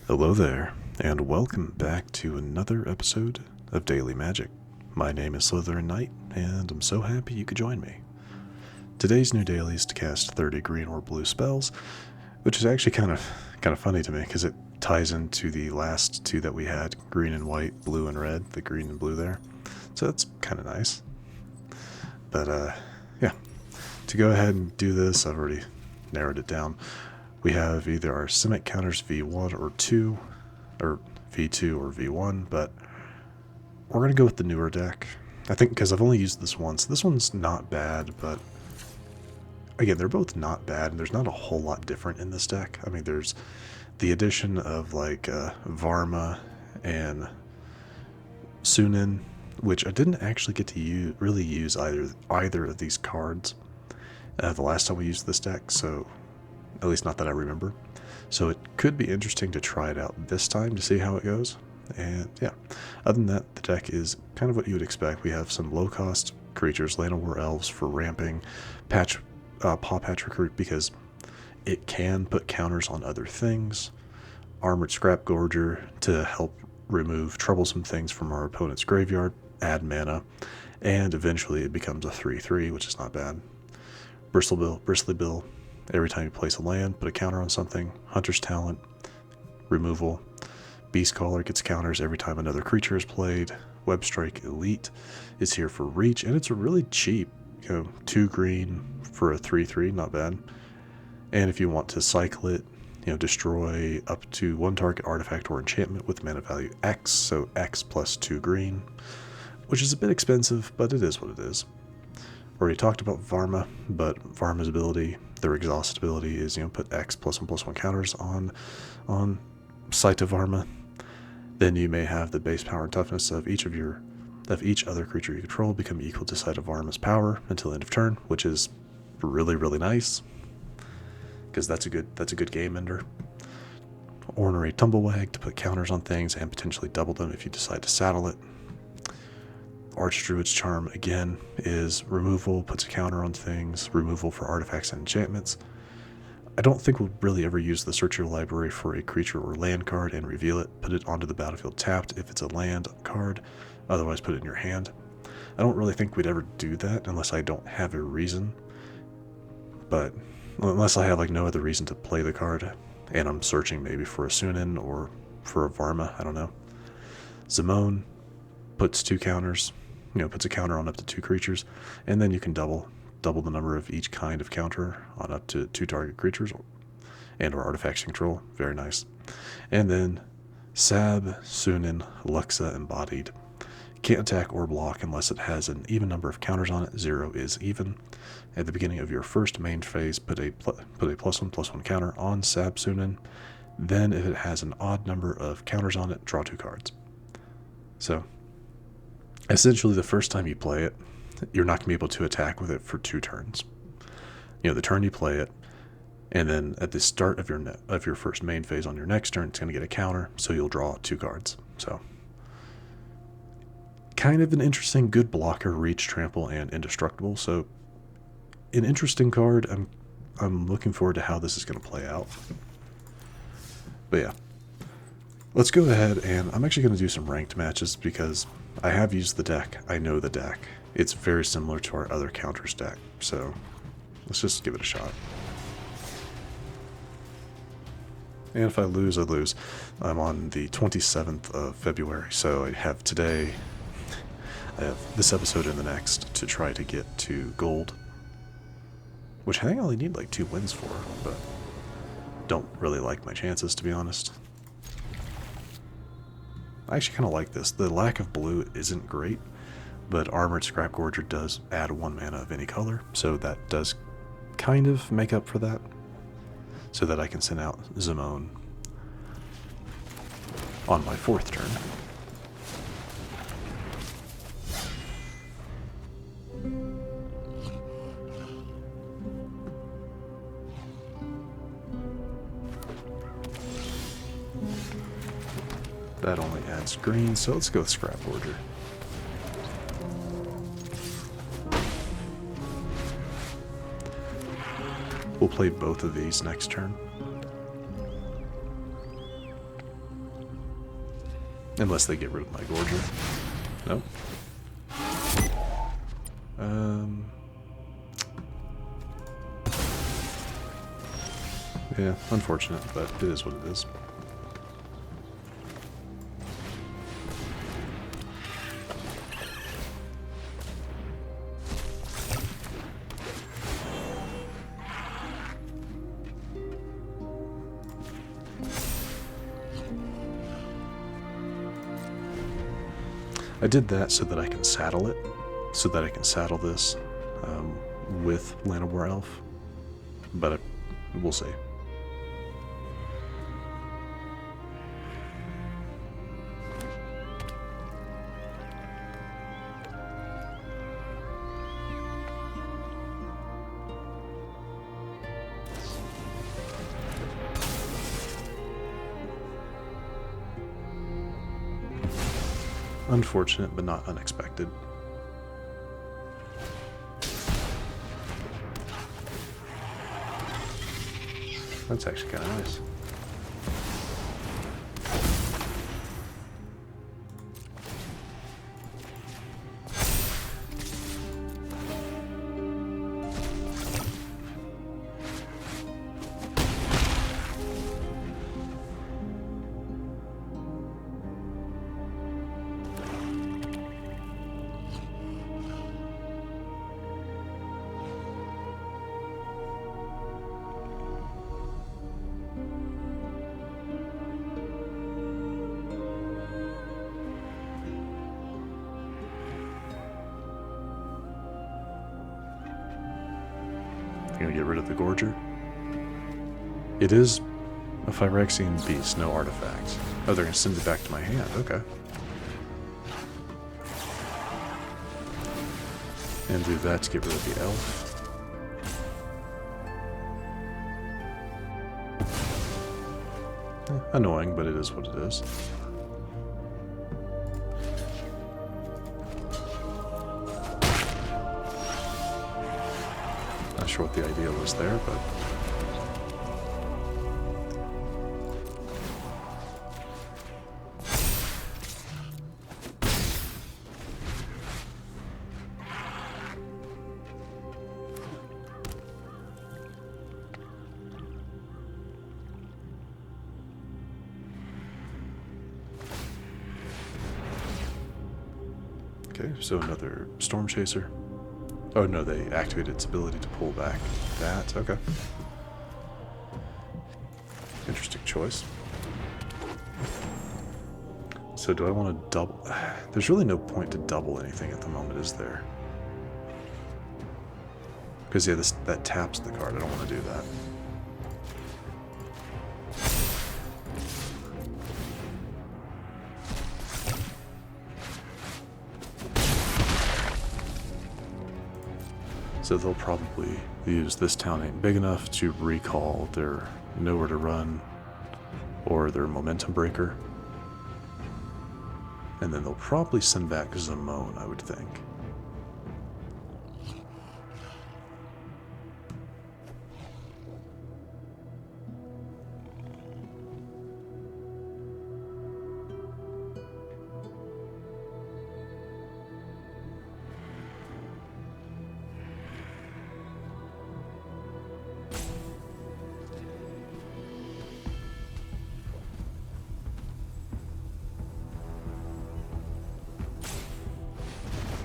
Hello there, and welcome back to another episode of Daily Magic. My name is SlytherinKnight, and I'm so happy you could join me. Today's new daily is to cast 30 green or blue spells, which is actually kind of funny to me because it ties into the last two that we had, green and white, blue and red, the green and blue there. So that's kind of nice. But yeah, to go ahead and do this, I've already narrowed it down. We have either our Simic Counters V1 or 2, or V2 or V1, but we're going to go with the newer deck. I think because I've only used this once. This one's not bad, but again, they're both not bad, and there's not a whole lot different in this deck. I mean, there's the addition of like Varma and Sab-Sunen, which I didn't actually get to really use either of these cards the last time we used this deck, so at least not that I remember. So it could be interesting to try it out this time to see how it goes. And yeah, other than that, the deck is kind of what you would expect. We have some low-cost creatures, Llanowar Elves for ramping, Pawpatch Recruit because it can put counters on other things, Armored Scrapgorger to help remove troublesome things from our opponent's graveyard, add mana, and eventually it becomes a 3/3, which is not bad. Bristly Bill. Every time you place a land, put a counter on something. Hunter's Talent, removal. Beastcaller gets counters every time another creature is played. Webstrike Elite is here for reach, and it's really cheap. 2 green for a 3/3, not bad. And if you want to cycle it, destroy up to 1 target artifact or enchantment with mana value X, so X plus 2 green, which is a bit expensive, but it is what it is. Already talked about Varma, but Varma's ability, their exhaust ability is, put X +1/+1 counters on Sita Varma. Then you may have the base power and toughness of each other creature you control become equal to Sita Varma's power until end of turn, which is really, really nice because that's a good game ender. Ornery Tumblewagg to put counters on things and potentially double them if you decide to saddle it. Archdruid's charm, again, is removal, puts a counter on things, removal for artifacts and enchantments. I don't think we'll really ever use the search your library for a creature or land card and reveal it, put it onto the battlefield tapped if it's a land card, otherwise put it in your hand. I don't really think we'd ever do that unless I don't have a reason, but unless I have like no other reason to play the card, and I'm searching maybe for a Sab-Sunen or for a Varma, I don't know. Zimone puts 2 counters, puts a counter on up to 2 creatures, and then you can double the number of each kind of counter on up to 2 target creatures and or artifacts you control. Very nice. And then Sab-Sunen Luxa Embodied. Can't attack or block unless it has an even number of counters on it. 0 is even. At the beginning of your first main phase, put a +1/+1 counter on Sab-Sunen. Then if it has an odd number of counters on it, draw 2 cards. So essentially, the first time you play it, you're not going to be able to attack with it for 2 turns. The turn you play it, and then at the start of your first main phase on your next turn, it's going to get a counter, so you'll draw 2 cards. So, kind of an interesting, good blocker, reach, trample, and indestructible. So, an interesting card. I'm looking forward to how this is going to play out. But yeah, let's go ahead, and I'm actually going to do some ranked matches because I have used the deck. I know the deck. It's very similar to our other counters deck, so let's just give it a shot. And if I lose, I lose. I'm on the 27th of February, so I have today, I have this episode and the next to try to get to gold, which I think I only need like 2 wins for, but don't really like my chances, to be honest. I actually kind of like this. The lack of blue isn't great, but Armored Scrapgorger does add 1 mana of any color, so that does kind of make up for that, so that I can send out Zimone on my 4th turn. That only adds green, so let's go with Scrapgorger. We'll play both of these next turn. Unless they get rid of my Gorger. Nope. Yeah, unfortunate, but it is what it is. I did that so that I can saddle it, so that I can saddle this with Llanowar Elf, but we'll see. Unfortunate, but not unexpected. That's actually kind of nice. Gonna get rid of the Gorger. It is a Phyrexian beast, no artifacts. Oh, they're gonna send it back to my hand. Okay. And do that to get rid of the elf. Annoying, but it is what it is. Not sure what the idea was there, but okay, so another Storm Chaser. Oh no, they activated its ability to pull back that. Okay. Interesting choice. So do I want to double? There's really no point to double anything at the moment, is there? Because yeah, that taps the card. I don't want to do that. So they'll probably use this town ain't big enough to recall their nowhere to run or their momentum breaker. And then they'll probably send back Zimone, I would think.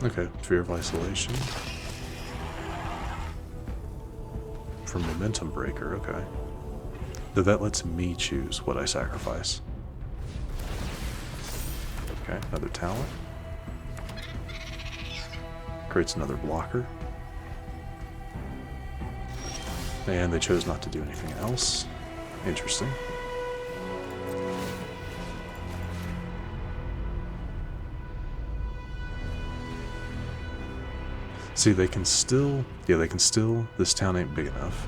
Okay, Fear of Isolation. For Momentum Breaker, okay. Though that lets me choose what I sacrifice. Okay, another talent. Creates another blocker. And they chose not to do anything else. Interesting. See, they can still, this town ain't big enough.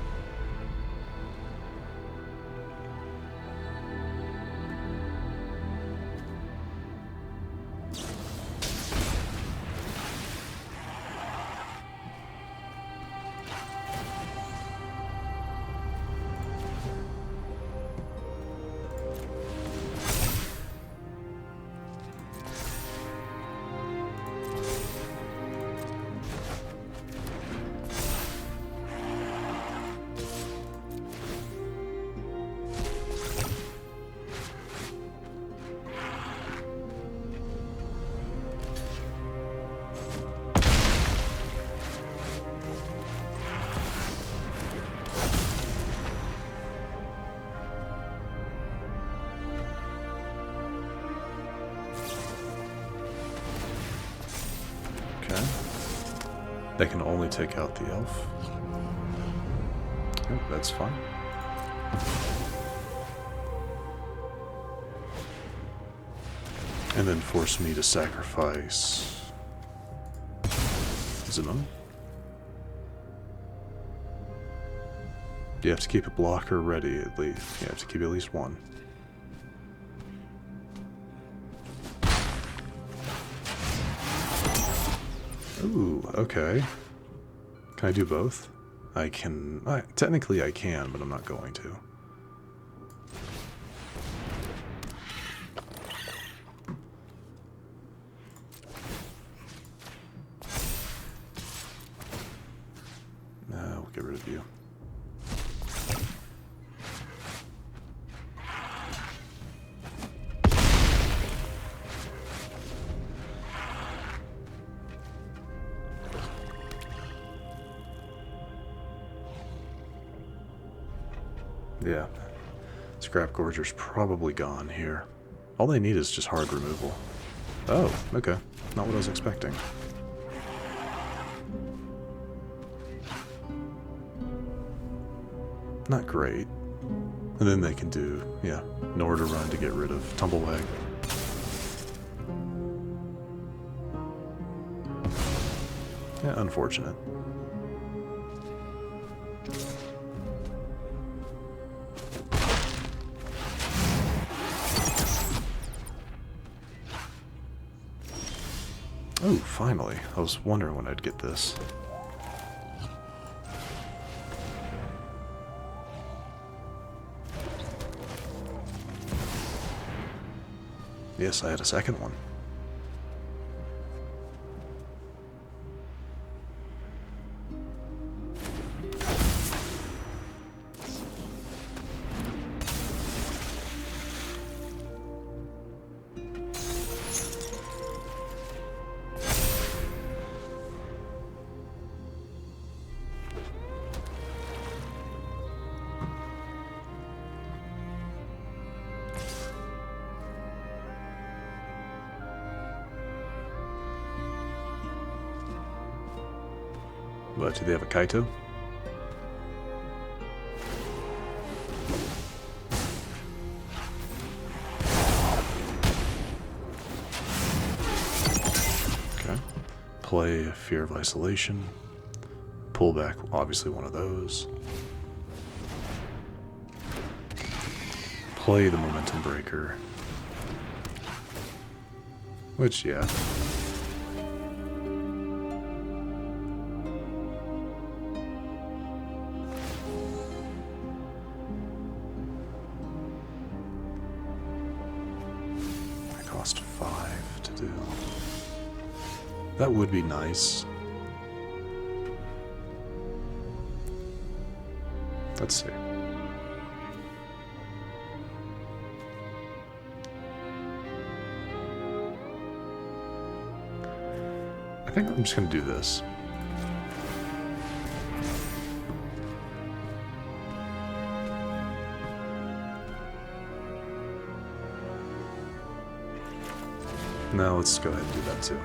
They can only take out the elf. Oh, that's fine. And then force me to sacrifice Zimone. You have to keep a blocker ready at least. You have to keep at least one. Ooh, okay. Can I do both? I can... technically I can, but I'm not going to. We'll get rid of you. Yeah, Scrapgorger's probably gone here. All they need is just hard removal. Oh, okay. Not what I was expecting. Not great. And then they can do, yeah, nowhere to run to get rid of Tumblewagg. Yeah, unfortunate. Oh, finally. I was wondering when I'd get this. Yes, I had a second one. What, do they have a Kaito? Okay. Play Fear of Isolation. Pull back, obviously one of those. Play the Momentum Breaker. Which, yeah. Cost 5 to do. That would be nice. Let's see. I think I'm just going to do this. Now let's go ahead and do that too.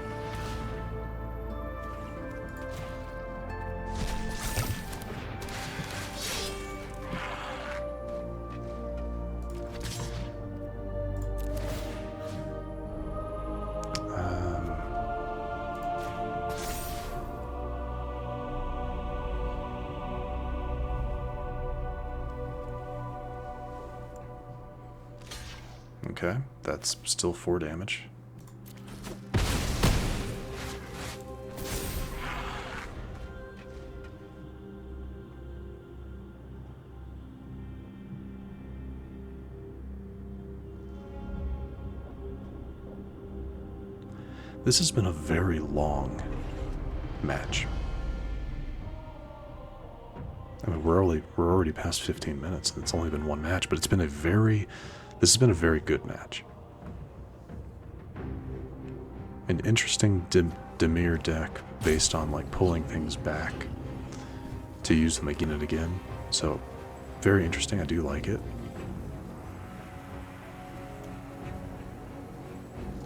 Okay, that's still 4 damage. This has been a very long match. I mean, we're already past 15 minutes, and it's only been one match, but it's been this has been a very good match. An interesting Dimir deck based on like pulling things back to use them again and again. So, very interesting. I do like it.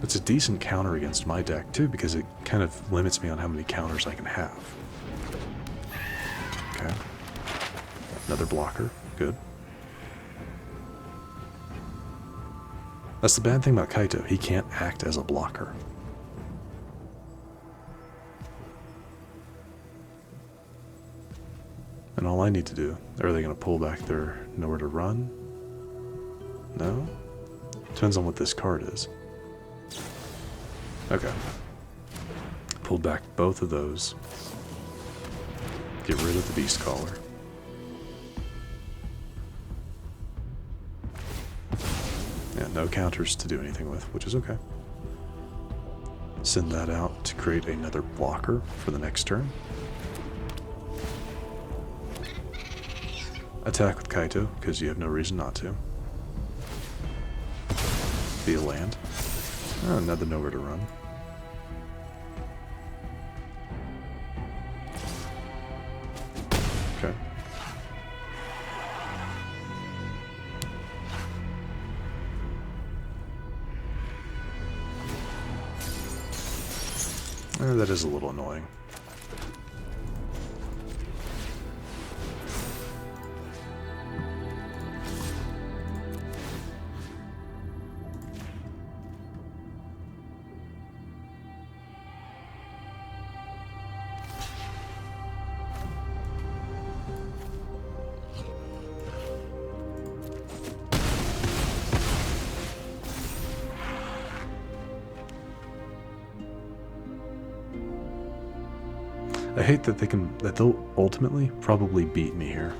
It's a decent counter against my deck too, because it kind of limits me on how many counters I can have. Another blocker. Good. That's the bad thing about Kaito. He can't act as a blocker. And all I need to do... Are they going to pull back their nowhere to run? No? Depends on what this card is. Okay. Pulled back both of those. Get rid of the Beastcaller. Yeah, no counters to do anything with, which is okay. Send that out to create another blocker for the next turn. Attack with Kaito, because you have no reason not to. Be a land. Oh, another nowhere to run. Okay. That is a little annoying. I hate that they'll ultimately probably beat me here.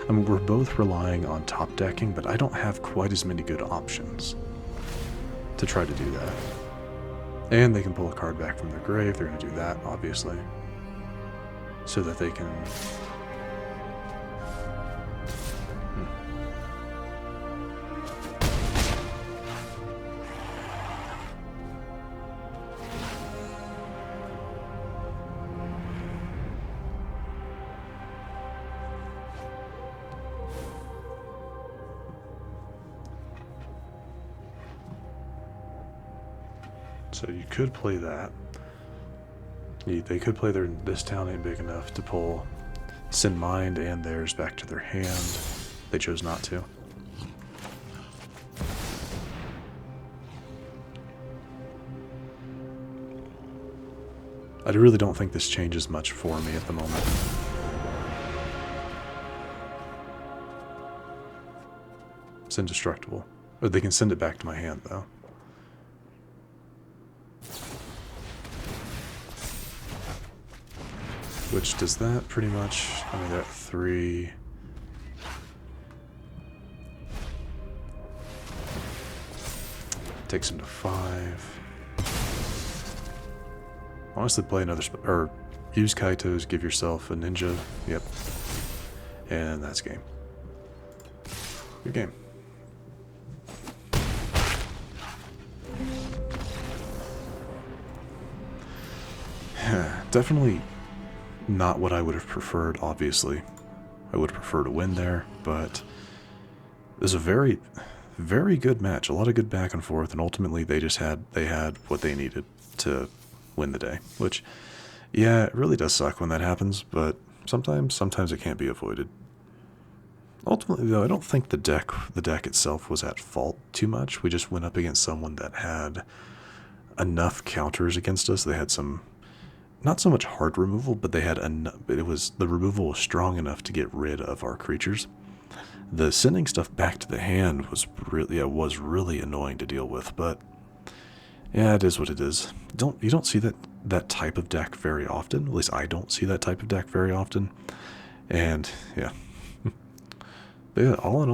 I mean, we're both relying on top decking, but I don't have quite as many good options to try to do that. And they can pull a card back from their grave. They're going to do that, obviously, so that they can... So you could play that. They could play this town ain't big enough to pull send mine and theirs back to their hand. They chose not to. I really don't think this changes much for me at the moment. It's indestructible. Or they can send it back to my hand, though. Which does that pretty much. I mean, that 3. Takes him to 5. Honestly, play another or use Kaito's, give yourself a ninja. Yep. And that's game. Good game. Definitely not what I would have preferred, obviously. I would prefer to win there, but it was a very, very good match. A lot of good back and forth, and ultimately they had what they needed to win the day. Which, yeah, it really does suck when that happens, but sometimes it can't be avoided. Ultimately, though, I don't think the deck itself was at fault too much. We just went up against someone that had enough counters against us. They had some, not so much hard removal, but they had enough. The removal was strong enough to get rid of our creatures. The sending stuff back to the hand was really annoying to deal with, but yeah, it is what it is. You don't see that type of deck very often. At least I don't see that type of deck very often. And yeah. But yeah, all in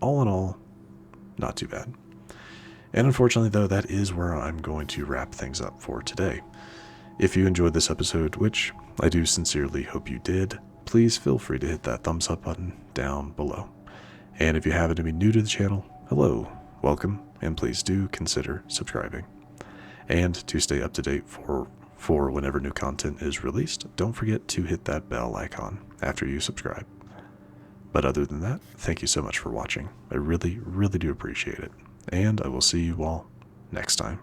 all, not too bad. And unfortunately, though, that is where I'm going to wrap things up for today. If you enjoyed this episode, which I do sincerely hope you did, please feel free to hit that thumbs up button down below. And if you happen to be new to the channel, hello, welcome, and please do consider subscribing. And to stay up to date for whenever new content is released, don't forget to hit that bell icon after you subscribe. But other than that, thank you so much for watching. I really, really do appreciate it. And I will see you all next time.